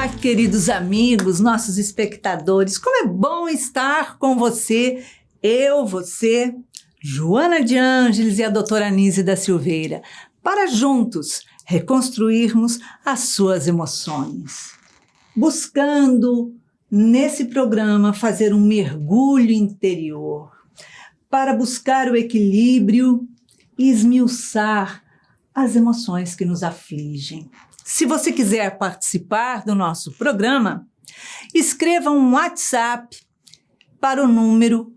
Olá, queridos amigos, nossos espectadores, como é bom estar com você, você, Joana de Ângeles e a doutora Anísia da Silveira, para juntos reconstruirmos as suas emoções. Buscando, nesse programa, fazer um mergulho interior, para buscar o equilíbrio e esmiuçar as emoções que nos afligem. Se você quiser participar do nosso programa, escreva um WhatsApp para o número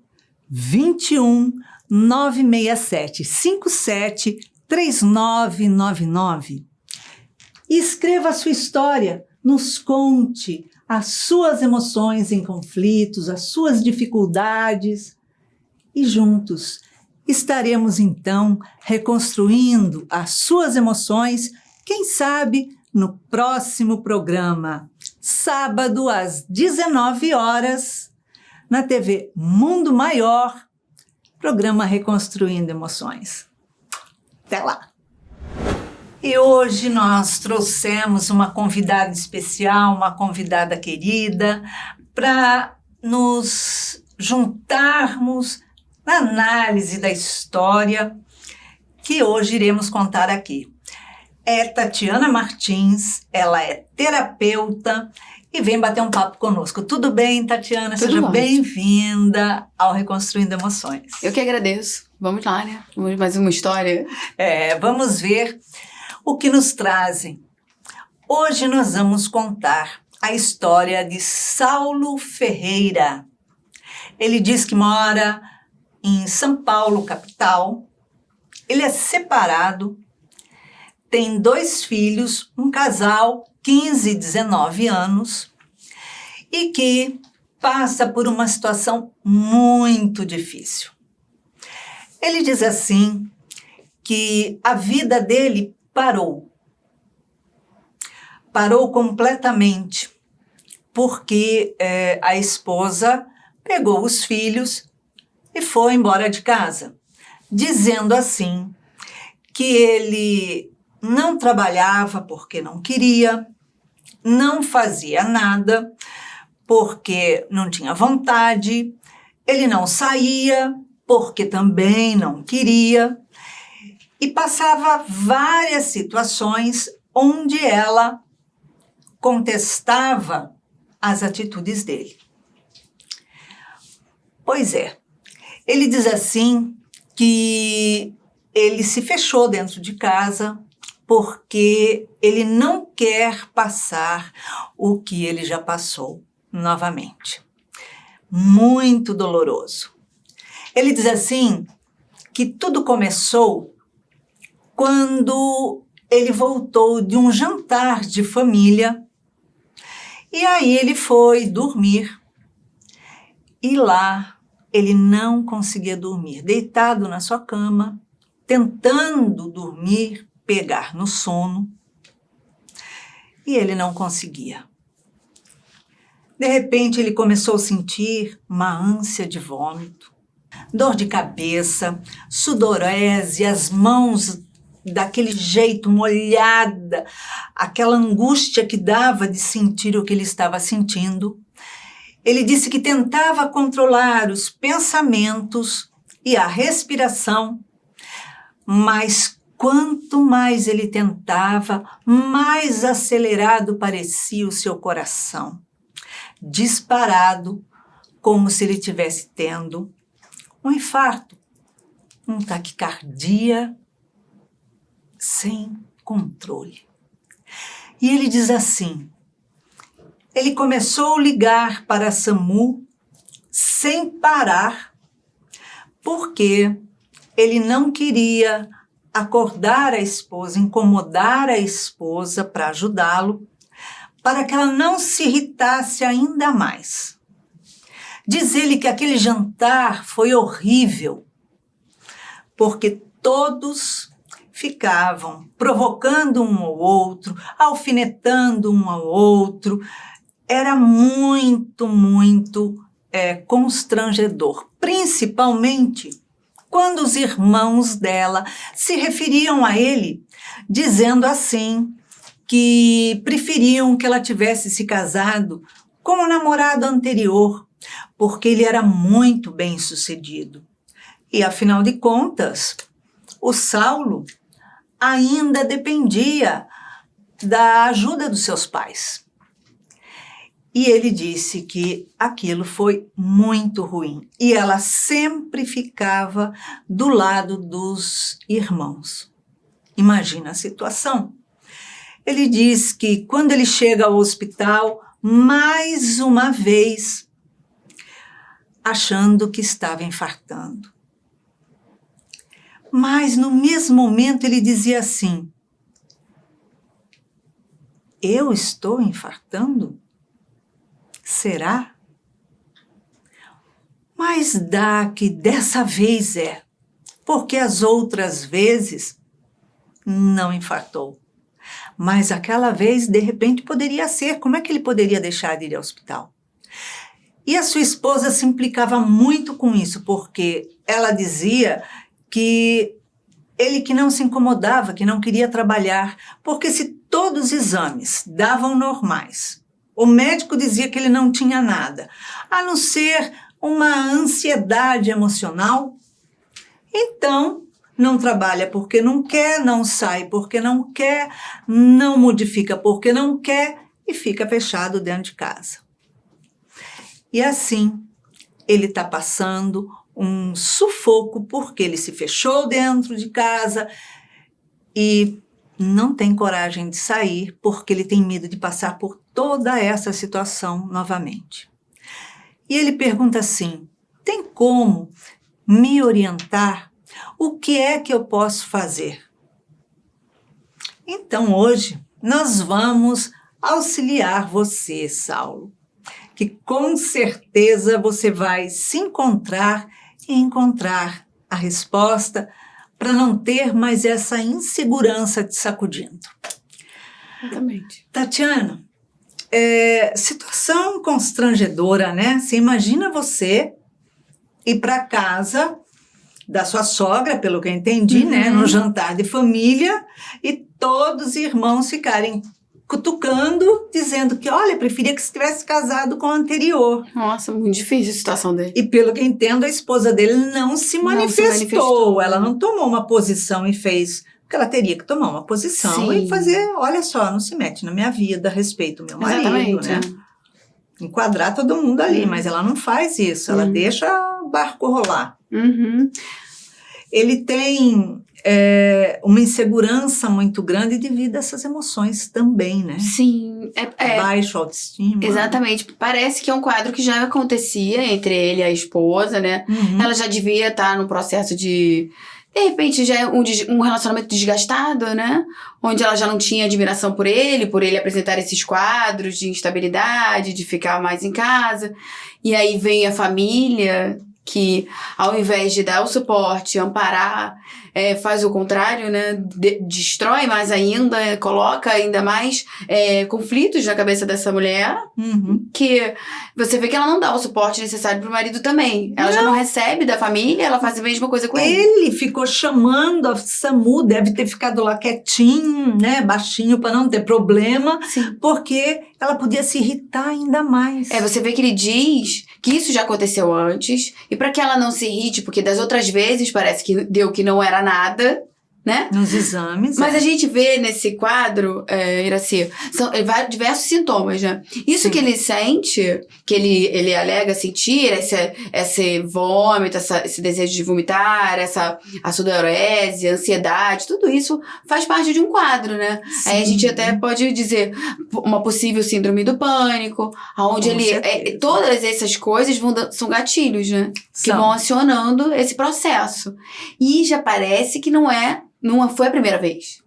21 967 57 3999. Escreva a sua história, nos conte as suas emoções em conflitos, as suas dificuldades e juntos estaremos então reconstruindo as suas emoções, quem sabe no próximo programa, sábado às 19 horas, na TV Mundo Maior, programa Reconstruindo Emoções. Até lá! E hoje nós trouxemos uma convidada especial, uma convidada querida, para nos juntarmos na análise da história que hoje iremos contar aqui. É Tatiana Martins, ela é terapeuta e vem bater um papo conosco. Tudo bem, Tatiana? Tudo Seja bom. Bem-vinda ao Reconstruindo Emoções. Eu que agradeço. Vamos lá, né? Vamos mais uma história. Vamos ver o que nos trazem. Hoje nós vamos contar a história de Saulo Ferreira. Ele diz que mora em São Paulo, capital. Ele é separado, tem 2 filhos, um casal, 15 e 19 anos, e que passa por uma situação muito difícil. Ele diz assim que a vida dele parou completamente, porque a esposa pegou os filhos e foi embora de casa, dizendo assim que ele não trabalhava porque não queria, não fazia nada porque não tinha vontade, ele não saía porque também não queria, e passava várias situações onde ela contestava as atitudes dele. Pois é, ele diz assim que ele se fechou dentro de casa porque ele não quer passar o que ele já passou novamente. Muito doloroso. Ele diz assim que tudo começou quando ele voltou de um jantar de família e aí ele foi dormir e lá ele não conseguia dormir, deitado na sua cama, tentando dormir, pegar no sono, e ele não conseguia. De repente, ele começou a sentir uma ânsia de vômito, dor de cabeça, sudorese, as mãos daquele jeito molhada, aquela angústia que dava de sentir o que ele estava sentindo. Ele disse que tentava controlar os pensamentos e a respiração, mas quanto mais ele tentava, mais acelerado parecia o seu coração, disparado, como se ele estivesse tendo um infarto, um taquicardia sem controle. E ele diz assim, ele começou a ligar para a SAMU sem parar, porque ele não queria acordar a esposa, incomodar a esposa para ajudá-lo, para que ela não se irritasse ainda mais. Diz ele que aquele jantar foi horrível, porque todos ficavam provocando um ao outro, alfinetando um ao outro. Era muito constrangedor, principalmente quando os irmãos dela se referiam a ele, dizendo assim que preferiam que ela tivesse se casado com o namorado anterior, porque ele era muito bem-sucedido. E, afinal de contas, o Saulo ainda dependia da ajuda dos seus pais. E ele disse que aquilo foi muito ruim. E ela sempre ficava do lado dos irmãos. Imagina a situação. Ele diz que quando ele chega ao hospital, mais uma vez, achando que estava infartando. Mas no mesmo momento ele dizia assim: eu estou infartando? Será? Mas dá que dessa vez é, porque as outras vezes não infartou. Mas aquela vez, de repente, poderia ser. Como é que ele poderia deixar de ir ao hospital? E a sua esposa se implicava muito com isso, porque ela dizia que ele que não se incomodava, que não queria trabalhar, porque se todos os exames davam normais, o médico dizia que ele não tinha nada, a não ser uma ansiedade emocional, então não trabalha porque não quer, não sai porque não quer, não modifica porque não quer e fica fechado dentro de casa. E assim, ele está passando um sufoco porque ele se fechou dentro de casa e não tem coragem de sair porque ele tem medo de passar por toda essa situação novamente. E ele pergunta assim: tem como me orientar? O que é que eu posso fazer? Então hoje nós vamos auxiliar você, Saulo, que com certeza você vai se encontrar e encontrar a resposta para não ter mais essa insegurança te sacudindo. Exatamente. Tatiana, situação constrangedora, né? Você imagina você ir para casa da sua sogra, pelo que eu entendi, né? No jantar de família, e todos os irmãos ficarem cutucando, dizendo que, olha, preferia que você tivesse casado com o anterior. Nossa, muito difícil a situação dele. E pelo que eu entendo, a esposa dele não se manifestou. Ela não tomou uma posição e fez, porque ela teria que tomar uma posição. Sim. E fazer, olha só, não se mete na minha vida, respeita o meu marido, Exatamente, né? Enquadrar todo mundo ali, mas ela não faz isso, ela deixa o barco rolar. Ele tem uma insegurança muito grande devido a essas emoções também, né? Sim. Baixo autoestima. Exatamente. Parece que é um quadro que já acontecia entre ele e a esposa, né? Ela já devia estar no processo de repente, já é um relacionamento desgastado, né? Onde ela já não tinha admiração por ele apresentar esses quadros de instabilidade, de ficar mais em casa. E aí vem a família, que ao invés de dar o suporte, amparar, faz o contrário, né? Destrói mais ainda, coloca ainda mais conflitos na cabeça dessa mulher, que você vê que ela não dá o suporte necessário pro marido também. Ela já não recebe da família, ela faz a mesma coisa com ele. Ele ficou chamando a SAMU, deve ter ficado lá quietinho, né? Baixinho, para não ter problema. Sim. Porque ela podia se irritar ainda mais. Você vê que ele diz que isso já aconteceu antes, e para que ela não se irrite, porque das outras vezes parece que deu que não era nada, né? Nos exames. Mas a gente vê nesse quadro, Iraci, são diversos sintomas, né? Isso que ele sente, que ele alega sentir, esse vômito, esse desejo de vomitar, a sudorese, a ansiedade, tudo isso faz parte de um quadro, né? Sim. Aí a gente até pode dizer uma possível síndrome do pânico, onde todas essas coisas são gatilhos, né? Que vão acionando esse processo. E já parece que não foi a primeira vez.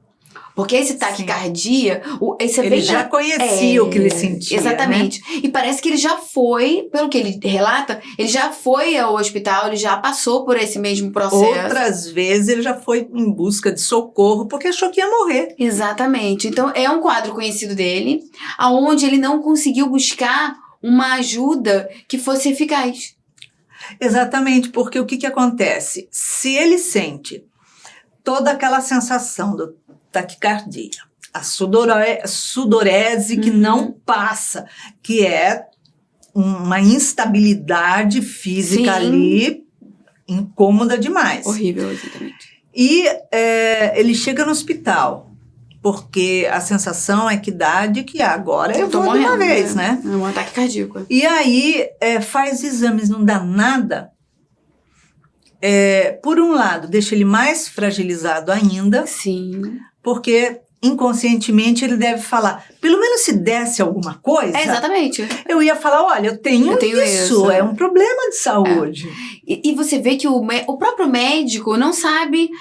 Porque esse taquicardia... Ele já conhecia o que ele sentia, exatamente. Né? E parece que ele já foi, pelo que ele relata, ele já foi ao hospital, ele já passou por esse mesmo processo. Outras vezes ele já foi em busca de socorro, porque achou que ia morrer. Exatamente. Então, é um quadro conhecido dele, onde ele não conseguiu buscar uma ajuda que fosse eficaz. Exatamente, porque o que acontece? Se ele sente toda aquela sensação da taquicardia, a sudorese que não passa, que é uma instabilidade física ali, incômoda demais. Horrível, exatamente. E ele chega no hospital, porque a sensação é que dá de que agora eu vou de uma vez, né? É um ataque cardíaco. E aí faz exames, não dá nada. Por um lado, deixa ele mais fragilizado ainda. Sim. Porque inconscientemente ele deve falar, pelo menos se desse alguma coisa, Exatamente. eu ia falar, olha, eu tenho isso, é um problema de saúde. E você vê que o próprio médico não sabe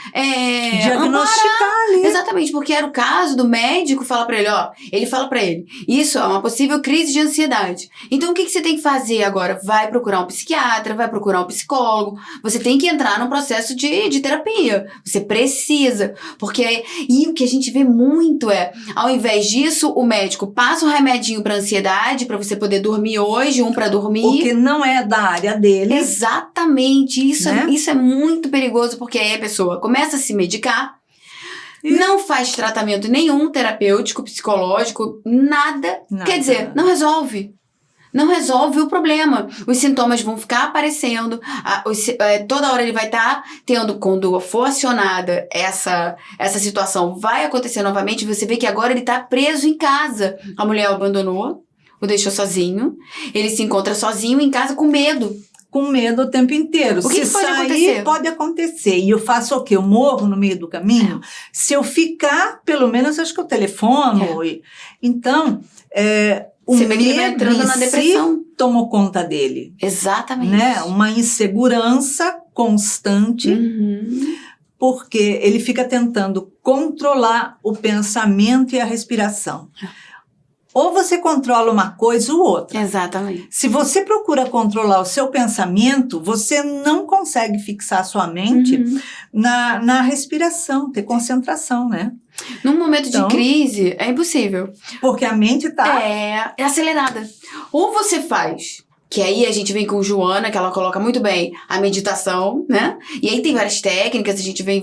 diagnosticar ali. Exatamente, porque era o caso do médico falar pra ele, ele fala pra ele, isso é uma possível crise de ansiedade. Então o que você tem que fazer agora? Vai procurar um psiquiatra, vai procurar um psicólogo, você tem que entrar num processo de terapia, você precisa, porque e o que a gente vê muito ao invés disso, o médico passa um remedinho pra ansiedade, pra você poder dormir hoje, pra dormir. Porque não é da área dele. Exatamente, isso é muito perigoso, porque aí a pessoa começa a se medicar, não faz tratamento nenhum terapêutico, psicológico, nada. Quer dizer, não resolve. Não resolve o problema. Os sintomas vão ficar aparecendo. Toda hora ele vai estar tendo, quando for acionada essa situação, vai acontecer novamente. Você vê que agora ele está preso em casa. A mulher o abandonou, o deixou sozinho. Ele se encontra sozinho em casa com medo. Com medo o tempo inteiro. O que se pode sair, acontecer? Pode acontecer. E eu faço o quê? Eu morro no meio do caminho? Se eu ficar, pelo menos acho que eu telefono. Então, o você vê que ele vai medo entrando na depressão. Tomou conta dele. Exatamente. Né? Uma insegurança constante, porque ele fica tentando controlar o pensamento e a respiração. Ou você controla uma coisa ou outra. Exatamente. Se você procura controlar o seu pensamento, você não consegue fixar a sua mente na respiração, ter concentração, né? Num momento de crise, é impossível. Porque a mente tá... É acelerada. Ou você faz... Que aí a gente vem com Joana, que ela coloca muito bem a meditação, né? E aí tem várias técnicas, a gente vê em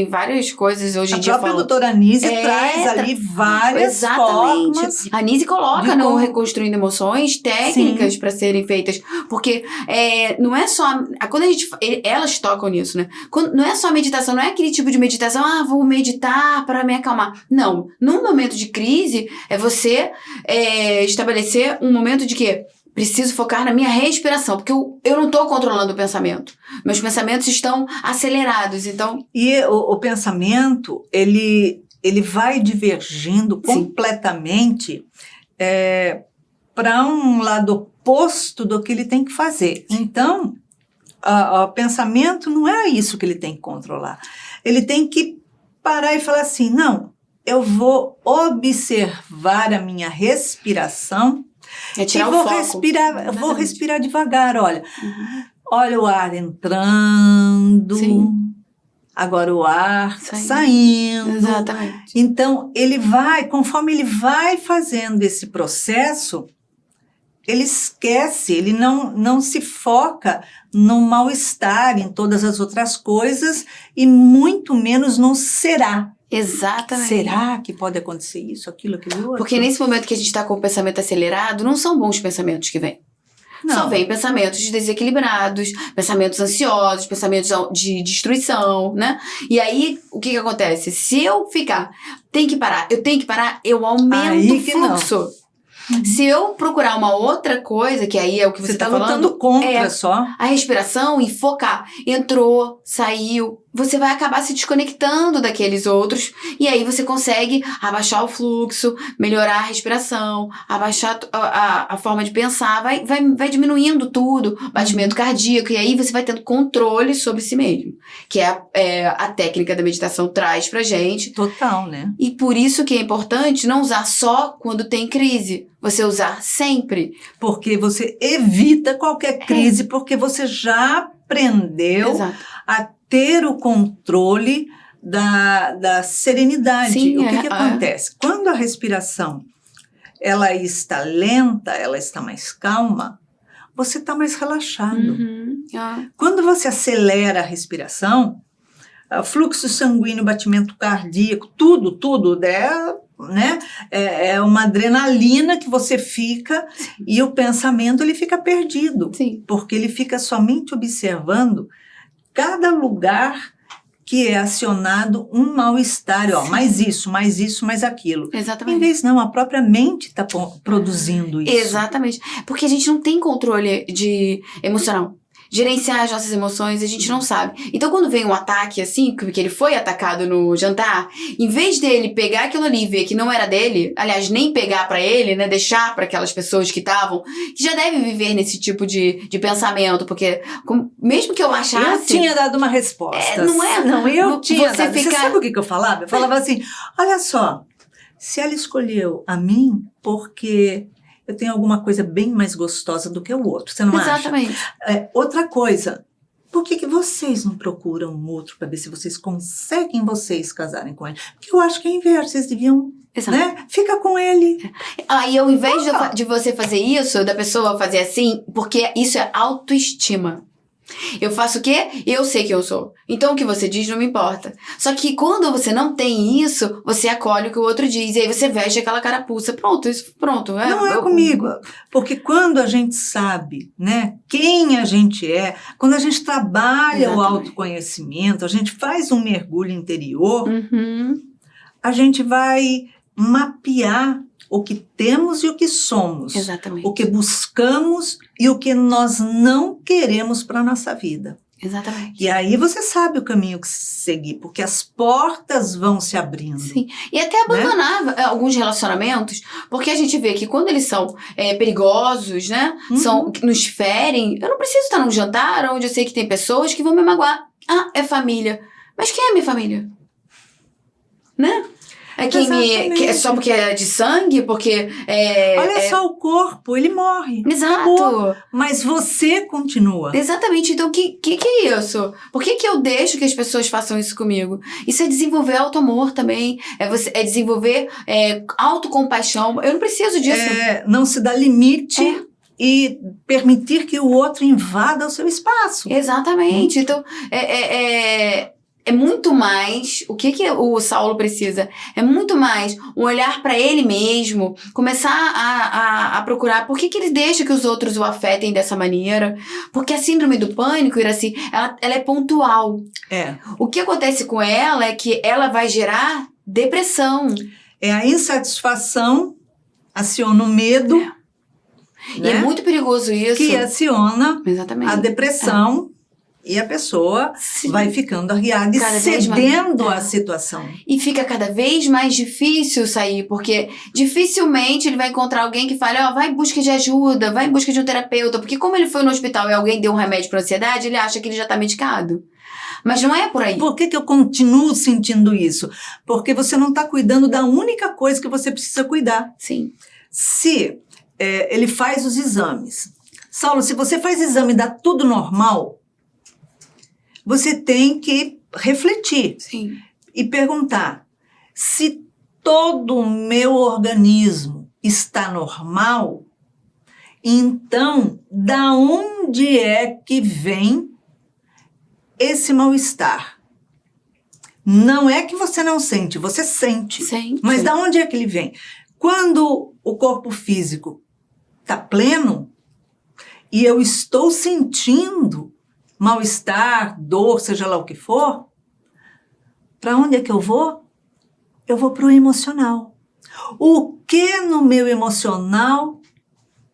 várias coisas hoje em dia. A própria doutora Anise traz ali várias formas. A Anise coloca no Reconstruindo Emoções técnicas para serem feitas. Porque não é só... Quando elas tocam nisso, né? Não é só meditação, não é aquele tipo de meditação, vou meditar para me acalmar. Não. Num momento de crise, é você estabelecer um momento de quê? Preciso focar na minha respiração, porque eu não estou controlando o pensamento. Meus pensamentos estão acelerados, então... E o pensamento, ele vai divergindo completamente para um lado oposto do que ele tem que fazer. Então, o pensamento não é isso que ele tem que controlar. Ele tem que parar e falar assim, não, eu vou observar a minha respiração. Tirar e vou respirar devagar, olha. Olha o ar entrando, agora o ar saindo. Exatamente. Então, conforme ele vai fazendo esse processo, ele esquece, ele não se foca no mal-estar, em todas as outras coisas, e muito menos no será. Exatamente. Será que pode acontecer isso, aquilo, aquilo outro? Porque nesse momento que a gente está com o pensamento acelerado, não são bons pensamentos que vêm. Só vêm pensamentos desequilibrados, pensamentos ansiosos, pensamentos de destruição, né? E aí, o que acontece? Se eu eu tenho que parar, eu aumento o fluxo. Se eu procurar uma outra coisa, que aí é o que você tá falando... Você tá lutando contra só. A respiração e focar. Entrou, saiu... Você vai acabar se desconectando daqueles outros e aí você consegue abaixar o fluxo, melhorar a respiração, abaixar a forma de pensar, vai diminuindo tudo, batimento cardíaco, e aí você vai tendo controle sobre si mesmo, que a técnica da meditação traz pra gente. Total, né? E por isso que é importante não usar só quando tem crise, você usar sempre. Porque você evita qualquer crise, porque você já aprendeu a ter o controle da serenidade. Sim, o que acontece? Quando a respiração ela está lenta, ela está mais calma, você está mais relaxado. Quando você acelera a respiração, fluxo sanguíneo, batimento cardíaco, tudo, né? É uma adrenalina que você fica e o pensamento ele fica perdido. Sim. Porque ele fica somente observando cada lugar que é acionado um mal-estar. Ó, mais isso, mais aquilo. Exatamente. Em vez não, a própria mente está produzindo isso. Exatamente. Porque a gente não tem controle emocional. Gerenciar as nossas emoções, a gente não sabe. Então, quando vem um ataque assim, que ele foi atacado no jantar, em vez dele pegar aquilo ali e ver que não era dele, aliás, nem pegar pra ele, né, deixar pra aquelas pessoas que estavam, que já devem viver nesse tipo de pensamento, porque mesmo que eu achasse... Eu tinha dado uma resposta. Não é? Não, eu tinha dado. Você sabe o que eu falava? Eu falava assim, olha só, se ela escolheu a mim porque... eu tenho alguma coisa bem mais gostosa do que o outro, você não acha? Exatamente. Outra coisa, por que vocês não procuram um outro para ver se vocês conseguem vocês casarem com ele? Porque eu acho que é inverso, vocês deviam, né? Fica com ele. E ao invés de você fazer isso, da pessoa fazer assim, porque isso é autoestima. Eu faço o quê? Eu sei quem eu sou. Então o que você diz não me importa. Só que quando você não tem isso, você acolhe o que o outro diz. E aí você veste aquela carapuça. Pronto. Não é comigo. Porque quando a gente sabe, né, quem a gente é, quando a gente trabalha o autoconhecimento, a gente faz um mergulho interior, a gente vai mapear o que temos e o que somos. Exatamente. O que buscamos e o que nós não queremos para a nossa vida. Exatamente. E aí você sabe o caminho que seguir, porque as portas vão se abrindo. Sim. E até abandonar alguns relacionamentos, porque a gente vê que quando eles são perigosos, né? Nos ferem. Eu não preciso estar num jantar onde eu sei que tem pessoas que vão me magoar. Ah, é família. Mas quem é minha família? Né? Só porque é de sangue, porque Olha só, o corpo, ele morre. Exato. Acabou. Mas você continua. Exatamente. Então, o que é isso? Por que eu deixo que as pessoas façam isso comigo? Isso é desenvolver auto-amor também. É desenvolver autocompaixão. Eu não preciso disso. Não se dá limite e permitir que o outro invada o seu espaço. Exatamente. Então, é muito mais, o que o Saulo precisa? É muito mais um olhar para ele mesmo, começar a procurar por que ele deixa que os outros o afetem dessa maneira. Porque a síndrome do pânico, Iracy, ela é pontual. O que acontece com ela é que ela vai gerar depressão. A insatisfação aciona o medo. Né? E é muito perigoso isso. Que aciona Exatamente. A depressão. E a pessoa vai ficando arriada e cedendo à situação. E fica cada vez mais difícil sair, porque dificilmente ele vai encontrar alguém que fale, vai em busca de ajuda, vai em busca de um terapeuta. Porque como ele foi no hospital e alguém deu um remédio para ansiedade, ele acha que ele já está medicado. Mas não é por aí. Por que eu continuo sentindo isso? Porque você não está cuidando da única coisa que você precisa cuidar. Sim. Se ele faz os exames. Saulo, se você faz exame e dá tudo normal, você tem que refletir. Sim. E perguntar se todo o meu organismo está normal, então da onde é que vem esse mal-estar? Não é que você não sente, você sente. Mas da onde é que ele vem? Quando o corpo físico está pleno e eu estou sentindo mal-estar, dor, seja lá o que for, para onde é que eu vou? Eu vou para o emocional. O que no meu emocional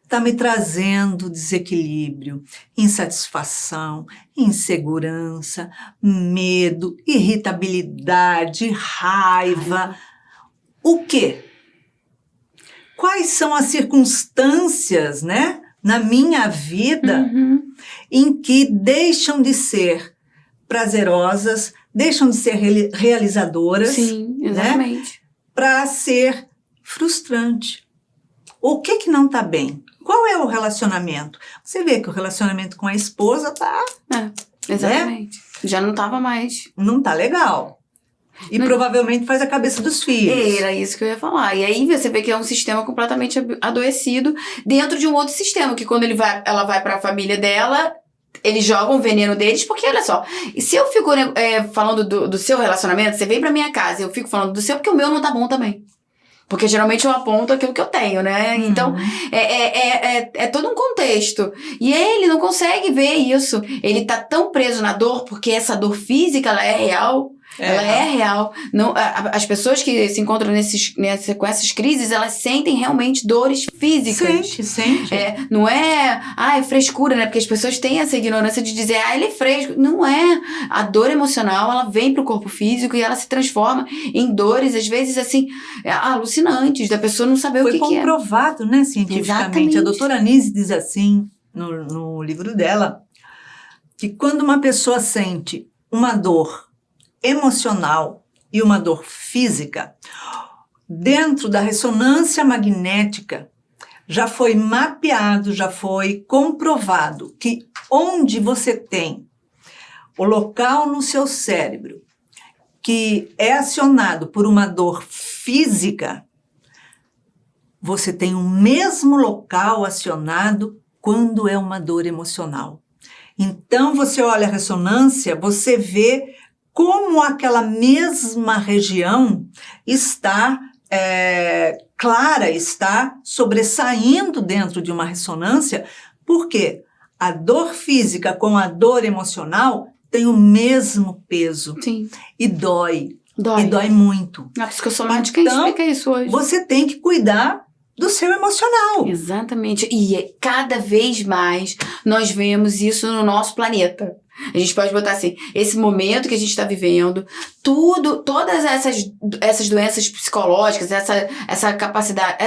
está me trazendo desequilíbrio, insatisfação, insegurança, medo, irritabilidade, raiva? O quê? Quais são as circunstâncias, né, na minha vida em que deixam de ser prazerosas, deixam de ser realizadoras, sim, exatamente, né, para ser frustrante? O que não está bem? Qual é o relacionamento? Você vê que o relacionamento com a esposa tá... exatamente. Né? Já não estava mais. Não tá legal. E provavelmente faz a cabeça dos filhos. Era isso que eu ia falar. E aí você vê que é um sistema completamente adoecido dentro de um outro sistema, que quando ela vai para a família dela, eles jogam o veneno deles, porque olha só, e se eu fico falando do seu relacionamento, você vem pra minha casa e eu fico falando do seu, porque o meu não tá bom também. Porque geralmente eu aponto aquilo que eu tenho, né? Então, é todo um contexto. E ele não consegue ver isso. Ele tá tão preso na dor, porque essa dor física, ela é real. Ela é real. Não, as pessoas que se encontram com essas crises, elas sentem realmente dores físicas. Sente. Não é frescura, né? Porque as pessoas têm essa ignorância de dizer, ele é fresco. Não é. A dor emocional, ela vem pro corpo físico e ela se transforma em dores, às vezes, assim, alucinantes, da pessoa não saber o que é. Foi comprovado, né, cientificamente. Exatamente. A doutora Nise diz assim, no livro dela, que quando uma pessoa sente uma dor emocional e uma dor física, dentro da ressonância magnética, já foi mapeado, já foi comprovado que onde você tem o local no seu cérebro que é acionado por uma dor física, você tem o mesmo local acionado quando é uma dor emocional. Então, você olha a ressonância, você vê como aquela mesma região está clara, está sobressaindo dentro de uma ressonância, porque a dor física com a dor emocional tem o mesmo peso. Sim. E dói. E dói muito. A psicossomática então, explica isso hoje. Você tem que cuidar do seu emocional. Exatamente. E cada vez mais nós vemos isso no nosso planeta. A gente pode botar assim, esse momento que a gente está vivendo, todas essas doenças psicológicas, essa capacidade,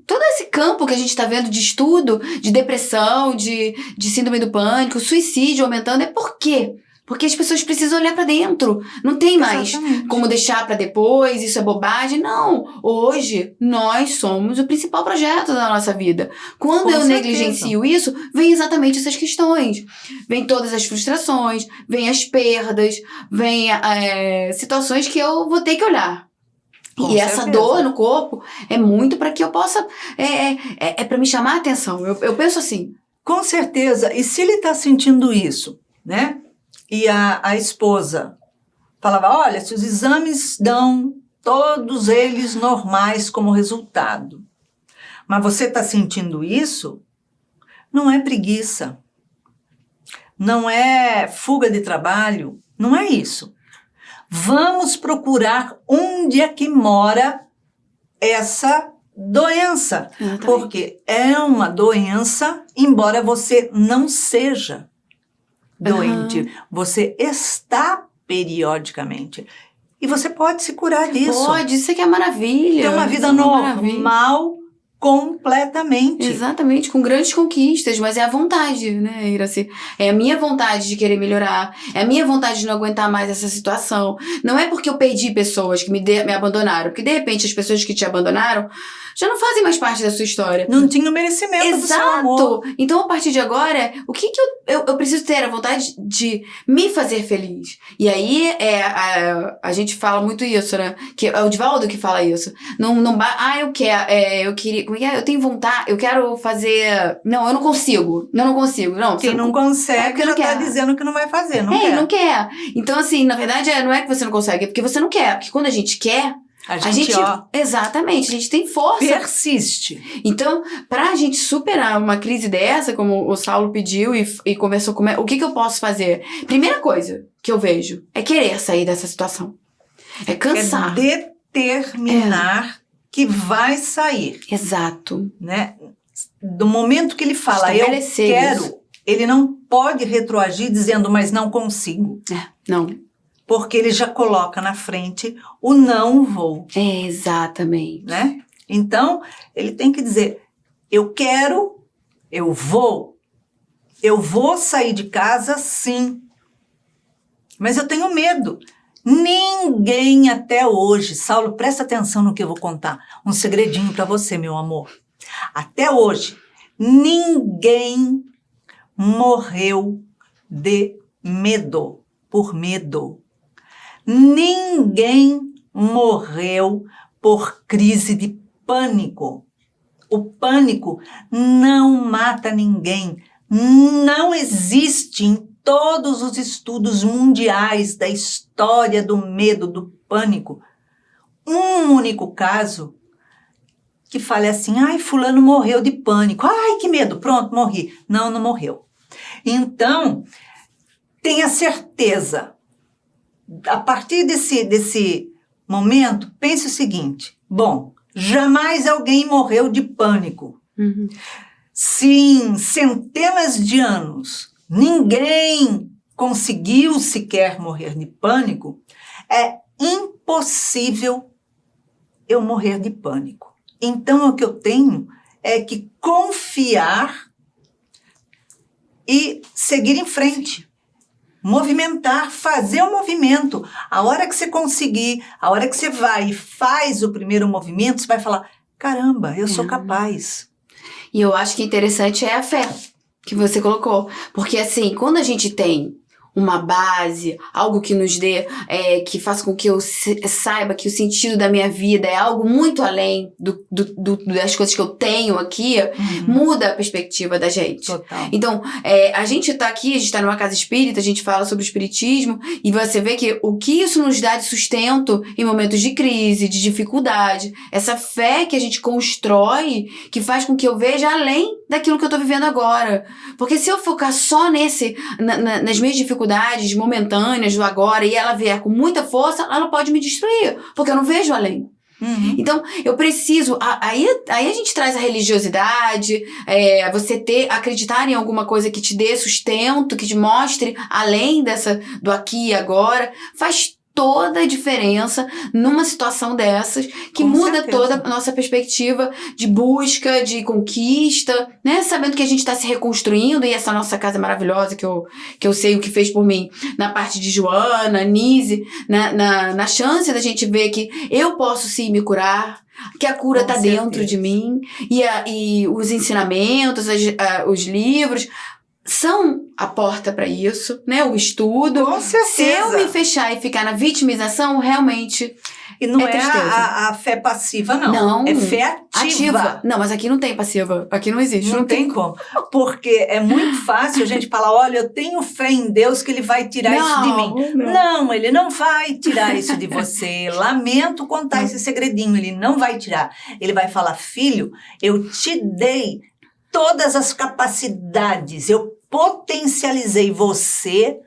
todo esse campo que a gente está vendo de estudo, de depressão, de síndrome do pânico, suicídio aumentando, é por quê? Porque as pessoas precisam olhar pra dentro. Não tem mais como deixar pra depois, isso é bobagem. Não. Hoje, nós somos o principal projeto da nossa vida. Quando eu negligencio isso, vem exatamente essas questões. Vem todas as frustrações, vem as perdas, vem situações que eu vou ter que olhar. E essa dor no corpo é muito pra que eu possa... É pra me chamar a atenção. Eu penso assim. Com certeza. E se ele tá sentindo isso, né? E a esposa falava, olha, se os exames dão todos eles normais como resultado, mas você está sentindo isso, não é preguiça, não é fuga de trabalho, não é isso. Vamos procurar onde é que mora essa doença, porque é uma doença, embora você não seja doente, você está periodicamente. E você pode se curar disso. Pode, isso é que é maravilha. Ter uma vida normal completamente. Exatamente, com grandes conquistas, mas é a vontade, né, Iraci? É a minha vontade de querer melhorar, é a minha vontade de não aguentar mais essa situação. Não é porque eu perdi pessoas que me abandonaram, porque de repente as pessoas que te abandonaram já não fazem mais parte da sua história. Não tinham merecimento do seu amor. Exato! Então, a partir de agora, o que eu preciso ter? A vontade de me fazer feliz. E aí, a gente fala muito isso, né? Que é o Divaldo que fala isso. Eu queria, eu tenho vontade, eu quero fazer... Não, eu não consigo. Não consigo. Não, quem não consegue já tá dizendo que não vai fazer, não quer. Não quer. Então, assim, na verdade, não é que você não consegue, é porque você não quer. Porque quando a gente quer... A gente exatamente, a gente tem força. Persiste. Então, pra gente superar uma crise dessa, como o Saulo pediu e conversou comigo, o que eu posso fazer? Primeira coisa que eu vejo é querer sair dessa situação. É cansar. É determinar que vai sair. Exato. Né? Do momento que ele fala, eu quero, ele não pode retroagir dizendo, mas não consigo. Não. Porque ele já coloca na frente o não vou. Exatamente. Né? Então, ele tem que dizer, eu quero, eu vou sair de casa sim, mas eu tenho medo. Ninguém até hoje, Saulo, presta atenção no que eu vou contar, um segredinho para você, meu amor. Até hoje, ninguém morreu de medo, por medo. Ninguém morreu por crise de pânico. O pânico não mata ninguém. Não existe em todos os estudos mundiais da história do medo, do pânico, um único caso que fale assim, ai, fulano morreu de pânico, ai, que medo, pronto, morri. Não, não morreu. Então, tenha certeza, a partir desse momento, pense o seguinte, bom, jamais alguém morreu de pânico. Uhum. Se em centenas de anos ninguém conseguiu sequer morrer de pânico, é impossível eu morrer de pânico. Então, o que eu tenho é que confiar e seguir em frente. Movimentar, fazer o movimento. A hora que você conseguir, a hora que você vai e faz o primeiro movimento, você vai falar, caramba, eu sou capaz. E eu acho que interessante é a fé que você colocou. Porque assim, quando a gente tem uma base, algo que nos dê, que faça com que eu saiba que o sentido da minha vida é algo muito além das coisas que eu tenho aqui, muda a perspectiva da gente. Total. Então, a gente tá aqui, a gente tá numa casa espírita, a gente fala sobre o espiritismo, e você vê que o que isso nos dá de sustento em momentos de crise, de dificuldade, essa fé que a gente constrói, que faz com que eu veja além daquilo que eu tô vivendo agora. Porque se eu focar só nas minhas dificuldades momentâneas do agora e ela vier com muita força, ela pode me destruir, porque eu não vejo além. Então, eu preciso... Aí a gente traz a religiosidade, você acreditar em alguma coisa que te dê sustento, que te mostre além do aqui e agora, faz toda a diferença numa situação dessas, que Com muda certeza. toda a nossa perspectiva de busca, de conquista, né? Sabendo que a gente está se reconstruindo, e essa nossa casa maravilhosa, que eu sei o que fez por mim, na parte de Joana, Nise, na chance da gente ver que eu posso sim me curar, que a cura está dentro de mim, e os ensinamentos, os livros, são a porta para isso, né? O estudo. Com certeza. Se eu me fechar e ficar na vitimização, realmente... E não é a fé passiva, não. Não. É fé ativa. Não, mas aqui não tem passiva. Aqui não existe. Não tem como. Porque é muito fácil a gente falar, olha, eu tenho fé em Deus que Ele vai tirar isso de mim. Não, Ele não vai tirar isso de você. Lamento contar esse segredinho. Ele não vai tirar. Ele vai falar, filho, eu te dei todas as capacidades. Eu potencializei você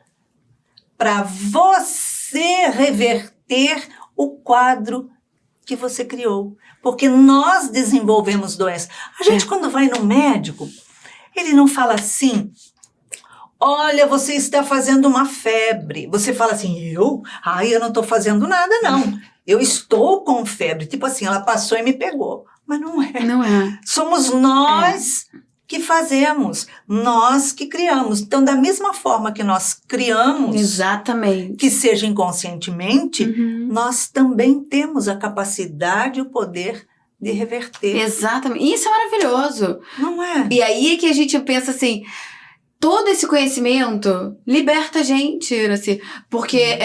para você reverter o quadro que você criou. Porque nós desenvolvemos doenças. A gente, quando vai no médico, ele não fala assim, olha, você está fazendo uma febre. Você fala assim, eu? Ai, eu não estou fazendo nada, não. Eu estou com febre. Tipo assim, ela passou e me pegou. Mas não é. Não é. Somos nós que fazemos, nós que criamos. Então, da mesma forma que nós criamos, exatamente, que seja inconscientemente, nós também temos a capacidade e o poder de reverter. Exatamente. E isso é maravilhoso. Não é? E aí é que a gente pensa assim, todo esse conhecimento liberta a gente, assim, porque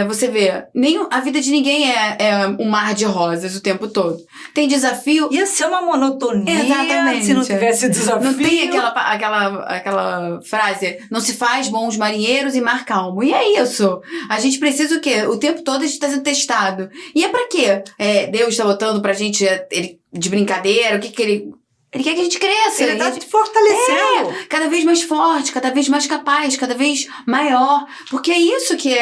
você vê, a vida de ninguém é um mar de rosas o tempo todo. Tem desafio. Ia ser uma monotonia. Exatamente. Se não tivesse desafio. Não tem aquela frase, não se faz bons marinheiros em mar calmo. E é isso. A gente precisa o quê? O tempo todo a gente está sendo testado. E é pra quê? Deus está botando pra gente de brincadeira, o que ele... Ele quer que a gente cresça. Ele está te fortalecendo. Cada vez mais forte, cada vez mais capaz, cada vez maior. Porque é isso que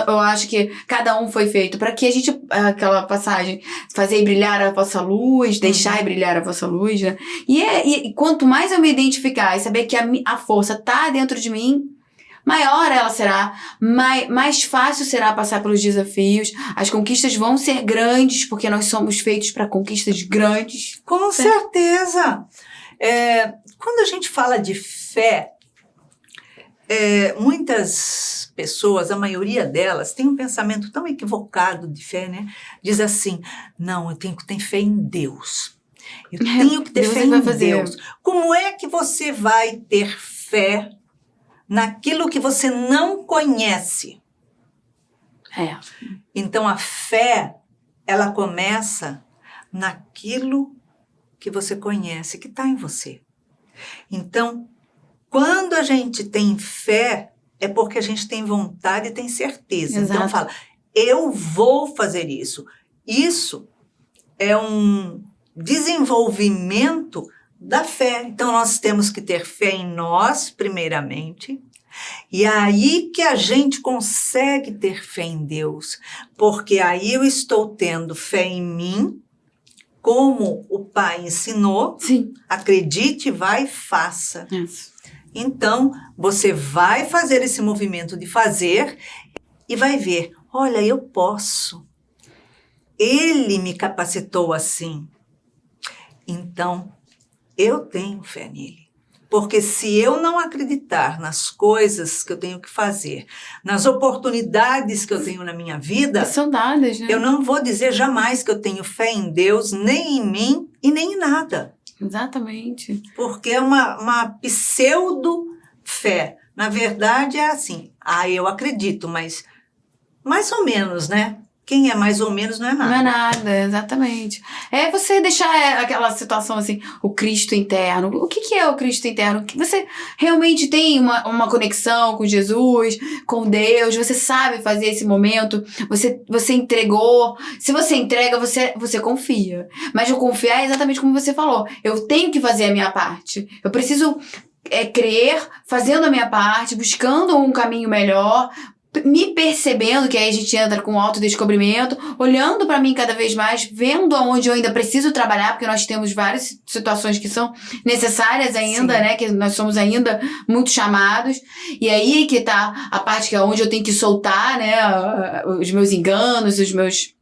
eu acho que cada um foi feito. Para que a gente, aquela passagem, fazer brilhar a vossa luz, deixar brilhar a vossa luz, né? E quanto mais eu me identificar e saber que a força tá dentro de mim, maior ela será, mais fácil será passar pelos desafios, as conquistas vão ser grandes, porque nós somos feitos para conquistas grandes. Com certeza. Quando a gente fala de fé, muitas pessoas, a maioria delas, tem um pensamento tão equivocado de fé, né? Diz assim, não, eu tenho que ter fé em Deus. Eu tenho que ter fé em Deus. Como é que você vai ter fé naquilo que você não conhece? Então, a fé, ela começa naquilo que você conhece, que está em você. Então, quando a gente tem fé, é porque a gente tem vontade e tem certeza. Exato. Então, fala, eu vou fazer isso. Isso é um desenvolvimento da fé. Então, nós temos que ter fé em nós, primeiramente, e aí que a gente consegue ter fé em Deus, porque aí eu estou tendo fé em mim, como o Pai ensinou. Sim. Acredite, vai e faça. Isso. Então, você vai fazer esse movimento de fazer e vai ver, olha, eu posso. Ele me capacitou assim. Então, eu tenho fé nele. Porque se eu não acreditar nas coisas que eu tenho que fazer, nas oportunidades que eu tenho na minha vida, Que são dadas, né? eu não vou dizer jamais que eu tenho fé em Deus, nem em mim e nem em nada. Exatamente. Porque é uma pseudo-fé. Na verdade, é assim, eu acredito, mas mais ou menos, né? Quem é mais ou menos não é nada. Não é nada, exatamente. É você deixar aquela situação assim, o Cristo interno. O que é o Cristo interno? Que você realmente tem uma conexão com Jesus, com Deus, você sabe fazer esse momento, você entregou. Se você entrega, você confia. Mas o confiar é exatamente como você falou. Eu tenho que fazer a minha parte. Eu preciso crer, fazendo a minha parte, buscando um caminho melhor, me percebendo, que aí a gente entra com autodescobrimento, olhando pra mim cada vez mais, vendo aonde eu ainda preciso trabalhar, porque nós temos várias situações que são necessárias ainda, Sim. né, que nós somos ainda muito chamados, e aí que tá a parte que é onde eu tenho que soltar, né, os meus enganos, os meus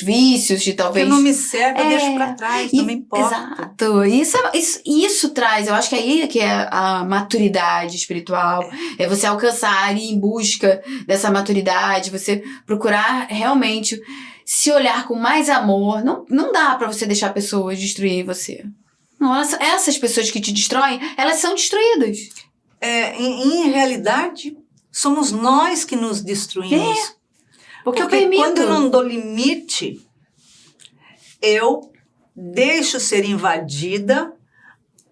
vícios, de talvez... Que não me serve, eu deixo pra trás, não me importa. Exato. Isso traz, eu acho que aí que é a maturidade espiritual, é você alcançar e ir em busca dessa maturidade, você procurar realmente se olhar com mais amor. Não dá pra você deixar pessoas destruírem você. Não, essas pessoas que te destroem, elas são destruídas. Em realidade, somos nós que nos destruímos. Porque eu permito. Quando eu não dou limite, eu deixo ser invadida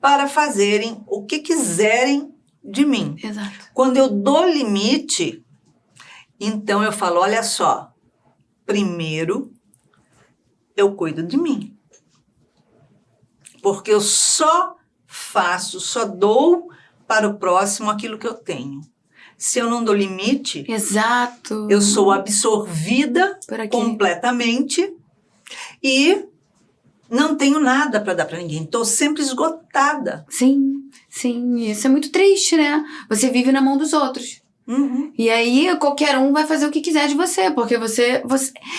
para fazerem o que quiserem de mim. Exato. Quando eu dou limite, então eu falo, olha só, primeiro eu cuido de mim. Porque eu só dou para o próximo aquilo que eu tenho. Se eu não dou limite, exato, eu sou absorvida completamente e não tenho nada para dar para ninguém. Estou sempre esgotada. Sim, isso é muito triste, né? Você vive na mão dos outros. Uhum. E aí qualquer um vai fazer o que quiser de você, porque você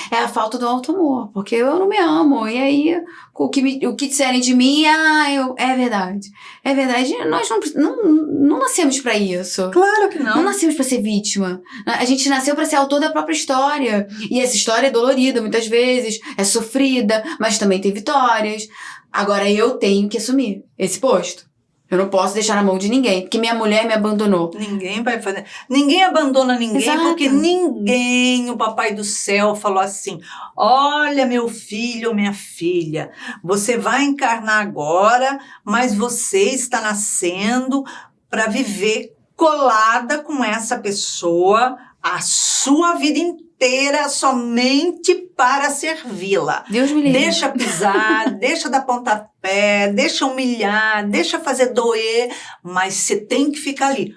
é a falta do auto-amor, porque eu não me amo. E aí o que disserem de mim, é verdade. É verdade. Nós não nascemos pra isso. Claro que não. Não nascemos pra ser vítima. A gente nasceu pra ser autor da própria história. E essa história é dolorida muitas vezes, é sofrida, mas também tem vitórias. Agora eu tenho que assumir esse posto. Eu não posso deixar na mão de ninguém, porque minha mulher me abandonou. Ninguém vai fazer. Ninguém abandona ninguém, exato, porque ninguém, o papai do céu falou assim, olha meu filho ou minha filha, você vai encarnar agora, mas você está nascendo para viver colada com essa pessoa a sua vida inteira somente para servi-la. Deus me livre. Deixa pisar, deixa dar pontapé, deixa humilhar, deixa fazer doer, mas você tem que ficar ali.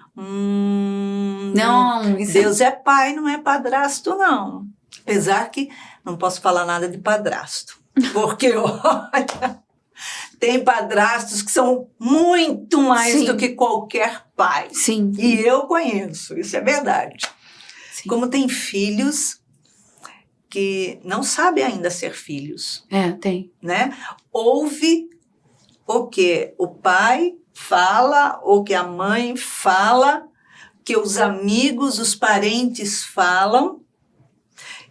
Não, isso Deus é pai, não é padrasto, não. Apesar que não posso falar nada de padrasto, porque olha, tem padrastos que são muito mais sim, do que qualquer pai. Sim. E eu conheço, isso é verdade. Sim. Como tem filhos que não sabem ainda ser filhos. Tem. Né? Ouve o que o pai fala, ou que a mãe fala, que os amigos, os parentes falam,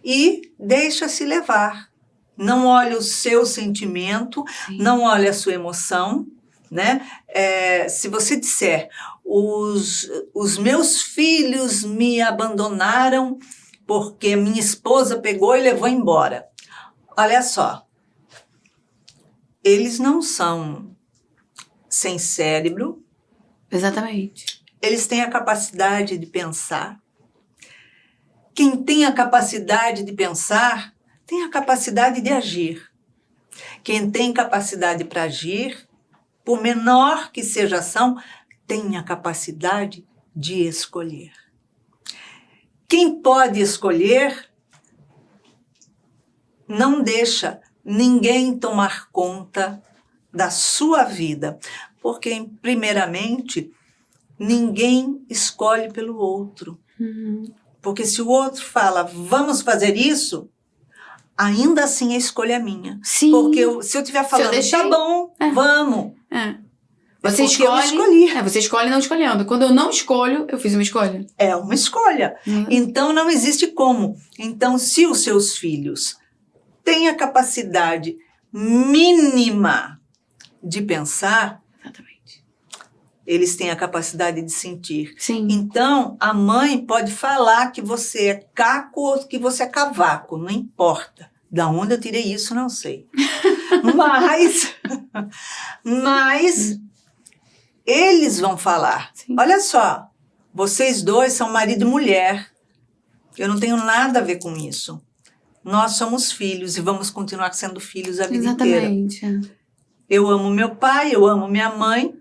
e deixa-se levar. Não olha o seu sentimento, sim, não olha a sua emoção, né? Se você disser, os meus filhos me abandonaram porque minha esposa pegou e levou embora. Olha só, eles não são sem cérebro. Exatamente. Eles têm a capacidade de pensar. Quem tem a capacidade de pensar tem a capacidade de agir. Quem tem capacidade para agir, por menor que seja a ação, tem a capacidade de escolher. Quem pode escolher, não deixa ninguém tomar conta da sua vida, porque, primeiramente, ninguém escolhe pelo outro. Porque se o outro fala, vamos fazer isso, ainda assim a escolha é minha. Sim. Porque se eu estiver falando, tá bom, vamos. Você porque eu escolhe. escolhi. Você escolhe não escolhendo. Quando eu não escolho, eu fiz uma escolha. É uma escolha. Então não existe como. Então, se os seus filhos têm a capacidade mínima de pensar, Exatamente. eles têm a capacidade de sentir. Sim. Então, a mãe pode falar que você é caco ou que você é cavaco, não importa. Da onde eu tirei isso, não sei. Mas eles vão falar. Sim. Olha só, vocês dois são marido e mulher. Eu não tenho nada a ver com isso. Nós somos filhos e vamos continuar sendo filhos a vida inteira. Exatamente. Eu amo meu pai, eu amo minha mãe.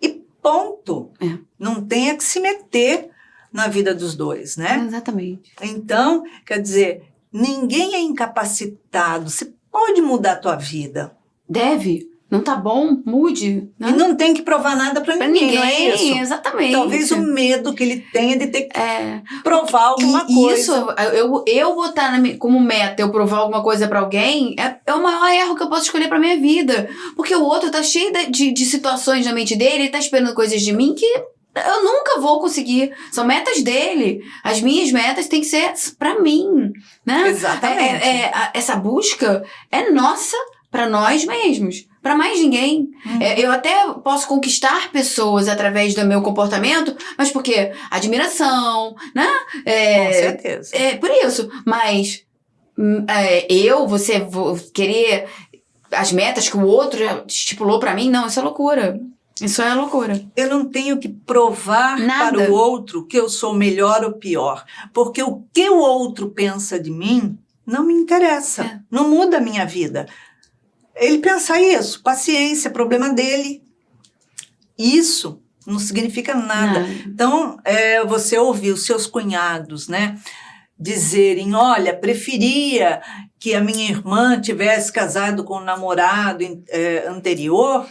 E ponto. Não tenha que se meter na vida dos dois, né? Exatamente. Então, quer dizer, ninguém é incapacitado. Você pode mudar a tua vida. Deve. Não tá bom? Mude. Né? E não tem que provar nada pra ninguém, não é isso? Exatamente. Talvez o medo que ele tenha de ter que provar alguma coisa. Isso, eu botar como meta eu provar alguma coisa pra alguém é o maior erro que eu posso escolher pra minha vida. Porque o outro tá cheio de situações na mente dele, ele tá esperando coisas de mim que eu nunca vou conseguir. São metas dele. As minhas metas têm que ser pra mim, né? Exatamente. Essa busca é nossa pra nós mesmos. Pra mais ninguém. Eu até posso conquistar pessoas através do meu comportamento, mas porque admiração, né? Com certeza. Por isso. Mas você vou querer as metas que o outro estipulou pra mim, não, isso é loucura. Isso é loucura. Eu não tenho que provar para o outro que eu sou melhor ou pior. Porque o que o outro pensa de mim não me interessa. Não muda a minha vida. Ele pensa isso, paciência, problema dele. Isso não significa nada. Então, você ouvir os seus cunhados, né, dizerem, olha, preferia que a minha irmã tivesse casado com um namorado anterior.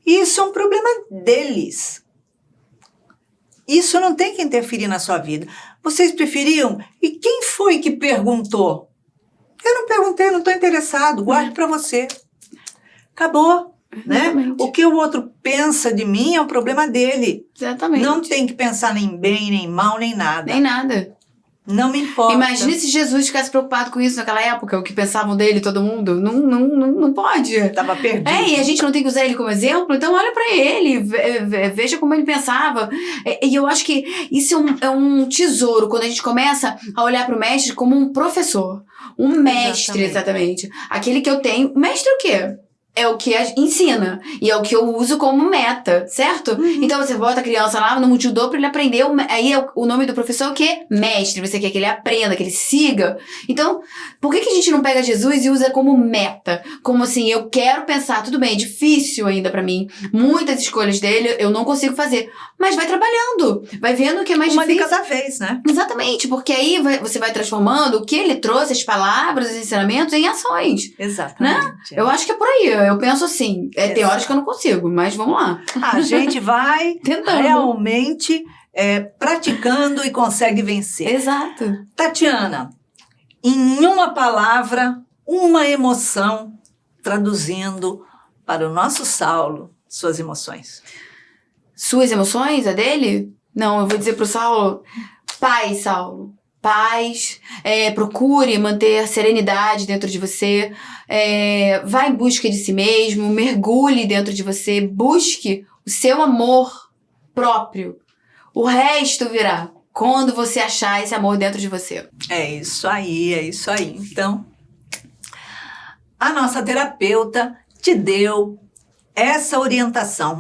Isso é um problema deles. Isso não tem que interferir na sua vida. Vocês preferiam? E quem foi que perguntou? Eu não perguntei, não estou interessado. Guarde para você. Acabou. Né? O que o outro pensa de mim é um problema dele. Exatamente. Não tem que pensar nem bem, nem mal, nem nada. Nem nada. Não me importa. Imagina se Jesus ficasse preocupado com isso naquela época, o que pensavam dele, todo mundo. Não pode. Estava perdido. E a gente não tem que usar ele como exemplo, então olha pra ele, veja como ele pensava. E eu acho que isso é um tesouro, quando a gente começa a olhar pro mestre como um professor. Um mestre, exatamente. Aquele que eu tenho. Mestre o quê? É o que ensina. E é o que eu uso como meta, certo? Então você bota a criança lá no judô pra ele aprender. Aí o nome do professor é o quê? Mestre. Você quer que ele aprenda, que ele siga. Então, por que a gente não pega Jesus e usa como meta? Como assim, eu quero pensar, tudo bem, é difícil ainda pra mim. Muitas escolhas dele eu não consigo fazer. Mas vai trabalhando. Vai vendo o que é mais difícil. Uma de cada vez, né? Exatamente. Porque aí você vai transformando o que ele trouxe, as palavras, os ensinamentos, em ações. Exatamente. Né? Eu acho que é por aí. Eu penso assim, tem horas que eu não consigo, mas vamos lá. A gente vai realmente praticando e consegue vencer. Exato. Tatiana, em uma palavra, uma emoção, traduzindo para o nosso Saulo, suas emoções. Suas emoções, a dele? Não, eu vou dizer pro Saulo, paz, Saulo. Paz, procure manter serenidade dentro de você, vá em busca de si mesmo, mergulhe dentro de você, busque o seu amor próprio. O resto virá quando você achar esse amor dentro de você. É isso aí, é isso aí. Então, a nossa terapeuta te deu essa orientação.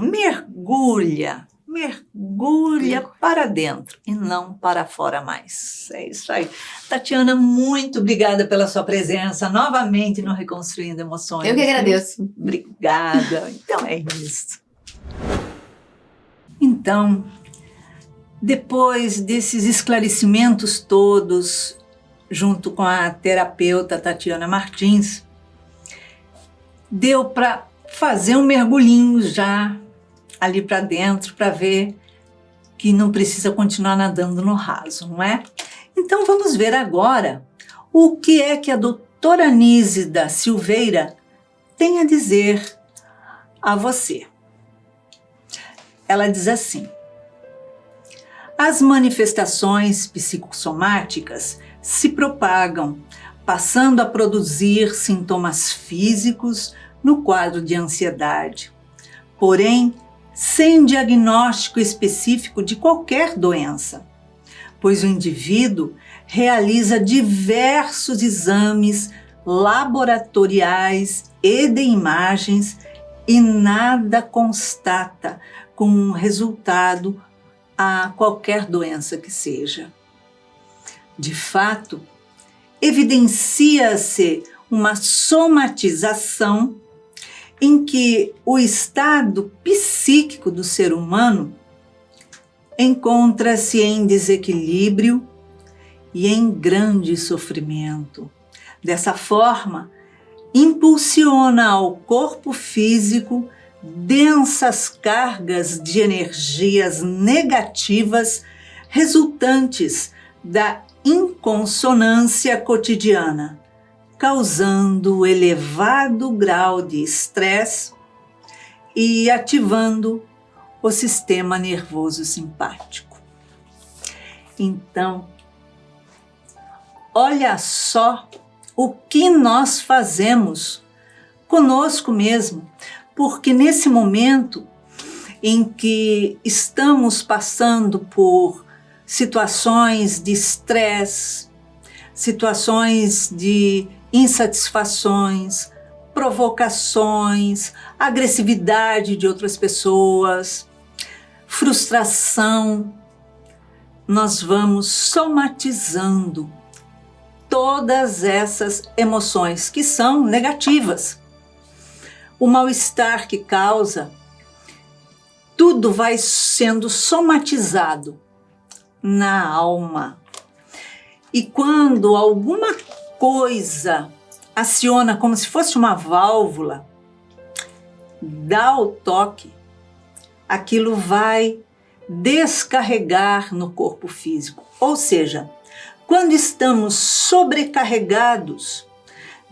mergulha para dentro e não para fora mais. É isso aí. Tatiana, muito obrigada pela sua presença novamente no Reconstruindo Emoções. Eu que agradeço. Obrigada. Então é isso. Então, depois desses esclarecimentos todos, junto com a terapeuta Tatiana Martins, deu para fazer um mergulhinho já ali para dentro, para ver que não precisa continuar nadando no raso, não é? Então vamos ver agora o que é que a doutora Nísida Silveira tem a dizer a você. Ela diz assim: as manifestações psicossomáticas se propagam, passando a produzir sintomas físicos no quadro de ansiedade, porém sem diagnóstico específico de qualquer doença, pois o indivíduo realiza diversos exames laboratoriais e de imagens e nada constata com um resultado a qualquer doença que seja. De fato, evidencia-se uma somatização em que o estado psíquico do ser humano encontra-se em desequilíbrio e em grande sofrimento. Dessa forma, impulsiona ao corpo físico densas cargas de energias negativas resultantes da inconsonância cotidiana, causando elevado grau de estresse e ativando o sistema nervoso simpático. Então, olha só o que nós fazemos conosco mesmo, porque nesse momento em que estamos passando por situações de estresse, situações de insatisfações, provocações, agressividade de outras pessoas, frustração, nós vamos somatizando todas essas emoções que são negativas. O mal-estar que causa, tudo vai sendo somatizado na alma. E quando alguma coisa aciona como se fosse uma válvula, dá o toque, aquilo vai descarregar no corpo físico. Ou seja, quando estamos sobrecarregados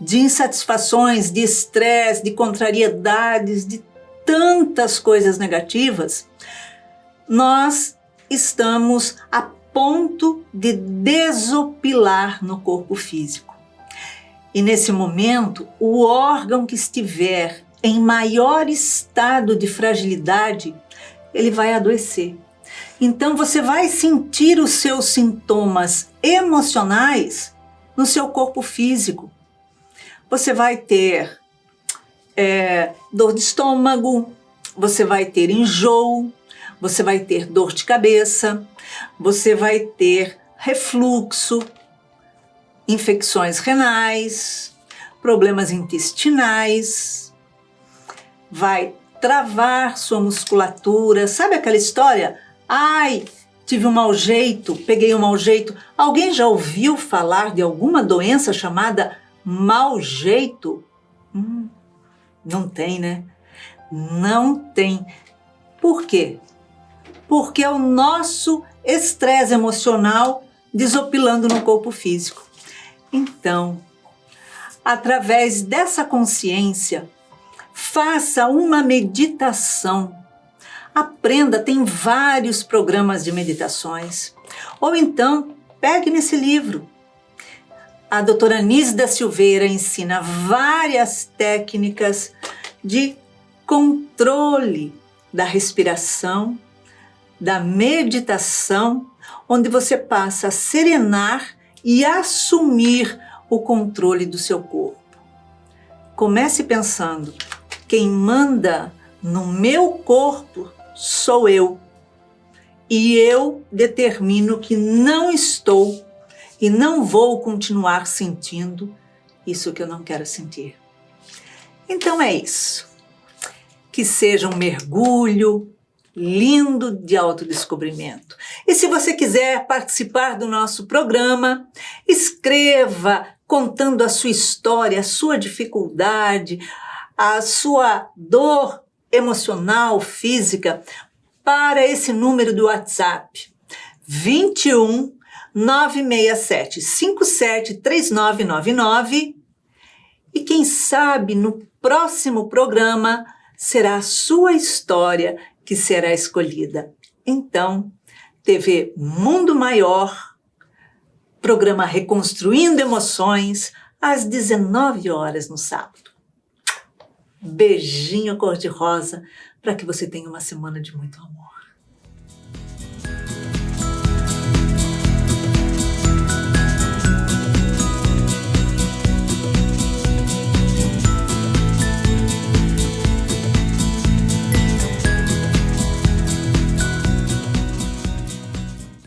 de insatisfações, de estresse, de contrariedades, de tantas coisas negativas, nós estamos a ponto de desopilar no corpo físico. E nesse momento, o órgão que estiver em maior estado de fragilidade, ele vai adoecer. Então você vai sentir os seus sintomas emocionais no seu corpo físico. Você vai ter dor de estômago, você vai ter enjoo, você vai ter dor de cabeça, você vai ter refluxo, infecções renais, problemas intestinais, vai travar sua musculatura. Sabe aquela história? Ai, tive um mau jeito, peguei um mau jeito. Alguém já ouviu falar de alguma doença chamada mau jeito? Não tem, né? Não tem. Por quê? Porque é o nosso estresse emocional desopilando no corpo físico. Então, através dessa consciência, faça uma meditação. Aprenda, tem vários programas de meditações. Ou então, pegue nesse livro. A doutora Nísida Silveira ensina várias técnicas de controle da respiração, da meditação, onde você passa a serenar e assumir o controle do seu corpo. Comece pensando: quem manda no meu corpo sou eu. E eu determino que não estou e não vou continuar sentindo isso que eu não quero sentir. Então é isso. Que seja um mergulho lindo de autodescobrimento. E se você quiser participar do nosso programa, escreva contando a sua história, a sua dificuldade, a sua dor emocional, física, para esse número do WhatsApp, 21 967 57 3999. E quem sabe no próximo programa será a sua história que será escolhida. Então, TV Mundo Maior, programa Reconstruindo Emoções, às 19 horas no sábado. Beijinho cor-de-rosa para que você tenha uma semana de muito amor.